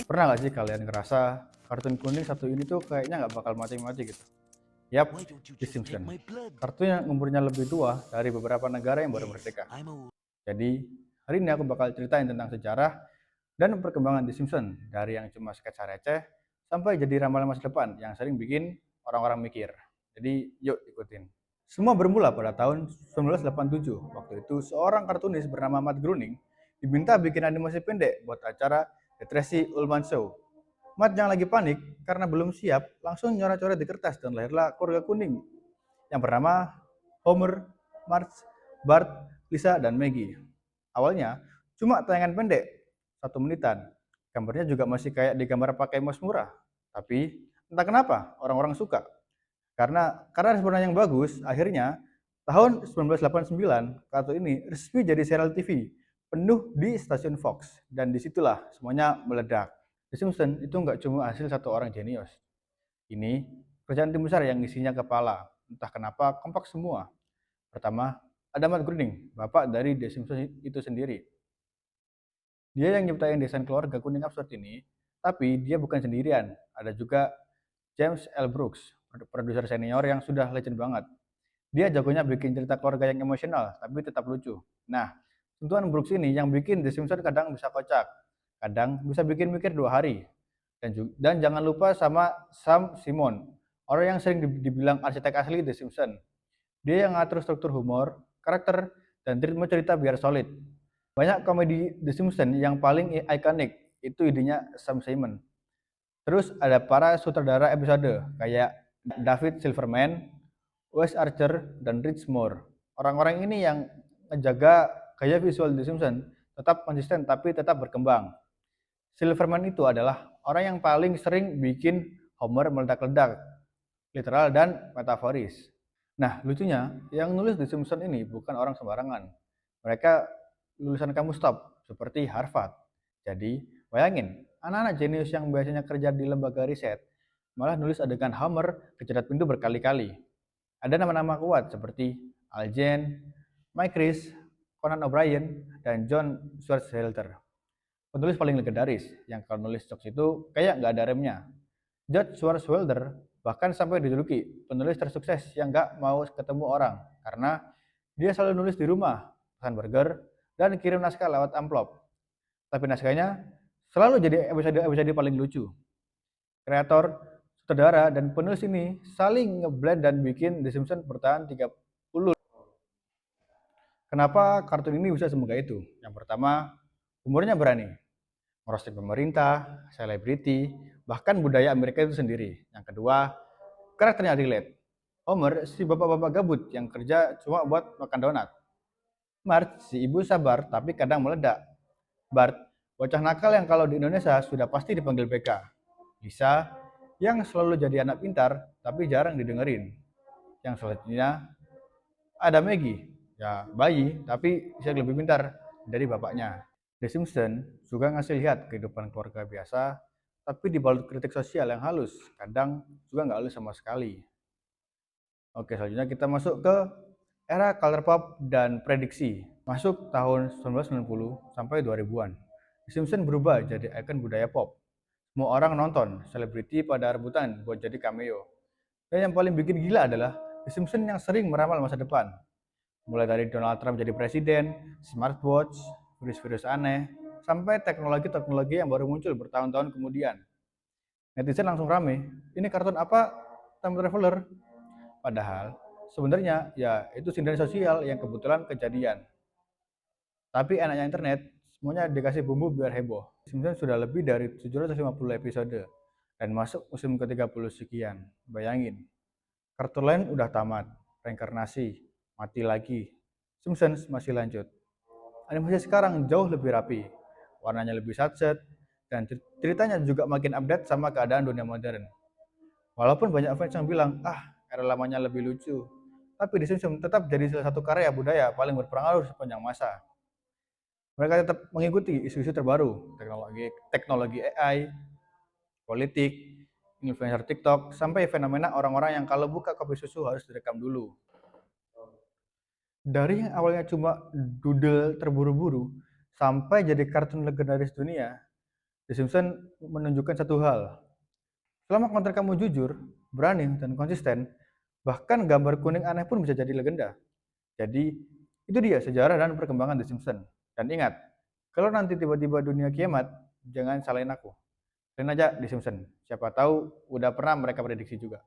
Pernah nggak sih kalian ngerasa kartun kuning satu ini tuh kayaknya nggak bakal mati-mati gitu? Yap, Why don't you The just take Simpsons. my blood? Kartun yang umurnya lebih tua dari beberapa negara yang baru Yes, merdeka. I'm a. Jadi, hari ini aku bakal ceritain tentang sejarah dan perkembangan The Simpsons dari yang cuma sketsa receh sampai jadi ramalan masa depan yang sering bikin orang-orang mikir. Jadi, yuk ikutin. Semua bermula pada tahun 1987. Waktu itu, seorang kartunis bernama Matt Groening diminta bikin animasi pendek buat acara The Tracy Ullman Show. Matt yang lagi panik karena belum siap langsung nyoret-coret di kertas dan lahirlah keluarga kuning yang bernama Homer, Marge, Bart, Lisa, dan Maggie. Awalnya cuma tayangan pendek, 1 menitan. Gambarnya juga masih kayak digambar pakai mouse murah. Tapi entah kenapa orang-orang suka. Karena responnya yang bagus, akhirnya tahun 1989 kartu ini resmi jadi serial TV penuh di stasiun Fox dan disitulah semuanya meledak. The Simpsons itu nggak cuma hasil satu orang jenius. Ini kerjaan tim besar yang isinya kepala. Entah kenapa kompak semua. Pertama, ada Matt Groening, bapak dari The Simpsons itu sendiri. Dia yang nyiptain desain keluarga kuning absurd ini, tapi dia bukan sendirian. Ada juga James L. Brooks, produser senior yang sudah legend banget. Dia jagonya bikin cerita keluarga yang emosional, tapi tetap lucu. Nah, sentuhan Brooks ini yang bikin The Simpsons kadang bisa kocak, kadang bisa bikin mikir 2 hari. Dan jangan lupa sama Sam Simon, orang yang sering dibilang arsitek asli The Simpsons. Dia yang ngatur struktur humor, karakter, dan ritme cerita biar solid. Banyak komedi The Simpsons yang paling ikonik, itu idenya Sam Simon. Terus ada para sutradara episode kayak David Silverman, Wes Archer, dan Rich Moore. Orang-orang ini yang menjaga gaya visual The Simpsons tetap konsisten tapi tetap berkembang. Silverman itu adalah orang yang paling sering bikin Homer meledak-ledak, literal dan metaforis. Nah, lucunya, yang nulis The Simpsons ini bukan orang sembarangan. Mereka lulusan kampus top, seperti Harvard. Jadi, bayangin, anak-anak jenius yang biasanya kerja di lembaga riset, malah nulis adegan Homer kejedot pintu berkali-kali. Ada nama-nama kuat seperti Al Jean, Mike Reiss, Conan O'Brien, dan John Swartzwelder. Penulis paling legendaris, yang kalau nulis jokes itu kayak nggak ada remnya. George Swartzwelder bahkan sampai dijuluki penulis tersukses yang nggak mau ketemu orang karena dia selalu nulis di rumah, pesan burger, dan kirim naskah lewat amplop. Tapi naskahnya selalu jadi episode-episode paling lucu. Kreator, sutradara, dan penulis ini saling ngeblend dan bikin The Simpsons bertahan 30. Kenapa kartun ini bisa semoga itu? Yang pertama, humornya berani, merosting pemerintah, selebriti, bahkan budaya Amerika itu sendiri. Yang kedua, karakternya relate. Homer, si bapak-bapak gabut yang kerja cuma buat makan donat. Marge, si ibu sabar tapi kadang meledak. Bart, bocah nakal yang kalau di Indonesia sudah pasti dipanggil BK. Lisa, yang selalu jadi anak pintar tapi jarang didengerin. Yang selanjutnya ada Maggie, ya bayi tapi bisa lebih pintar dari bapaknya. The Simpsons juga ngasih lihat kehidupan keluarga biasa, tapi dibalut kritik sosial yang halus, kadang juga nggak halus sama sekali. Oke, selanjutnya kita masuk ke era color pop dan prediksi. Masuk tahun 1990 sampai 2000-an. The Simpsons berubah jadi ikon budaya pop. Semua orang nonton, selebriti pada rebutan buat jadi cameo. Dan yang paling bikin gila adalah The Simpsons yang sering meramal masa depan. Mulai dari Donald Trump jadi presiden, smartwatch, virus-virus aneh, sampai teknologi-teknologi yang baru muncul bertahun-tahun kemudian. Netizen langsung rame, ini kartun apa? Time Traveler. Padahal sebenarnya ya itu sindiran sosial yang kebetulan kejadian. Tapi enaknya internet, semuanya dikasih bumbu biar heboh. Simpsons sudah lebih dari 750 episode dan masuk musim ke-30 sekian. Bayangin, kartun lain udah tamat, reinkarnasi, mati lagi. Simpsons masih lanjut. Animasi sekarang jauh lebih rapi, warnanya lebih satset, dan ceritanya juga makin update sama keadaan dunia modern. Walaupun banyak fans yang bilang, era lamanya lebih lucu, tapi The Simpsons tetap jadi salah satu karya budaya paling berpengaruh sepanjang masa. Mereka tetap mengikuti isu-isu terbaru, teknologi AI, politik, influencer TikTok, sampai fenomena orang-orang yang kalau buka kopi susu harus direkam dulu. Dari yang awalnya cuma doodle terburu-buru, Sampai jadi kartun legendaris dunia, The Simpsons menunjukkan satu hal. Selama konten kamu jujur, berani, dan konsisten, bahkan gambar kuning aneh pun bisa jadi legenda. Jadi, itu dia sejarah dan perkembangan The Simpsons. Dan ingat, kalau nanti tiba-tiba dunia kiamat, jangan salahin aku. Kalian aja The Simpsons. Siapa tahu udah pernah mereka prediksi juga.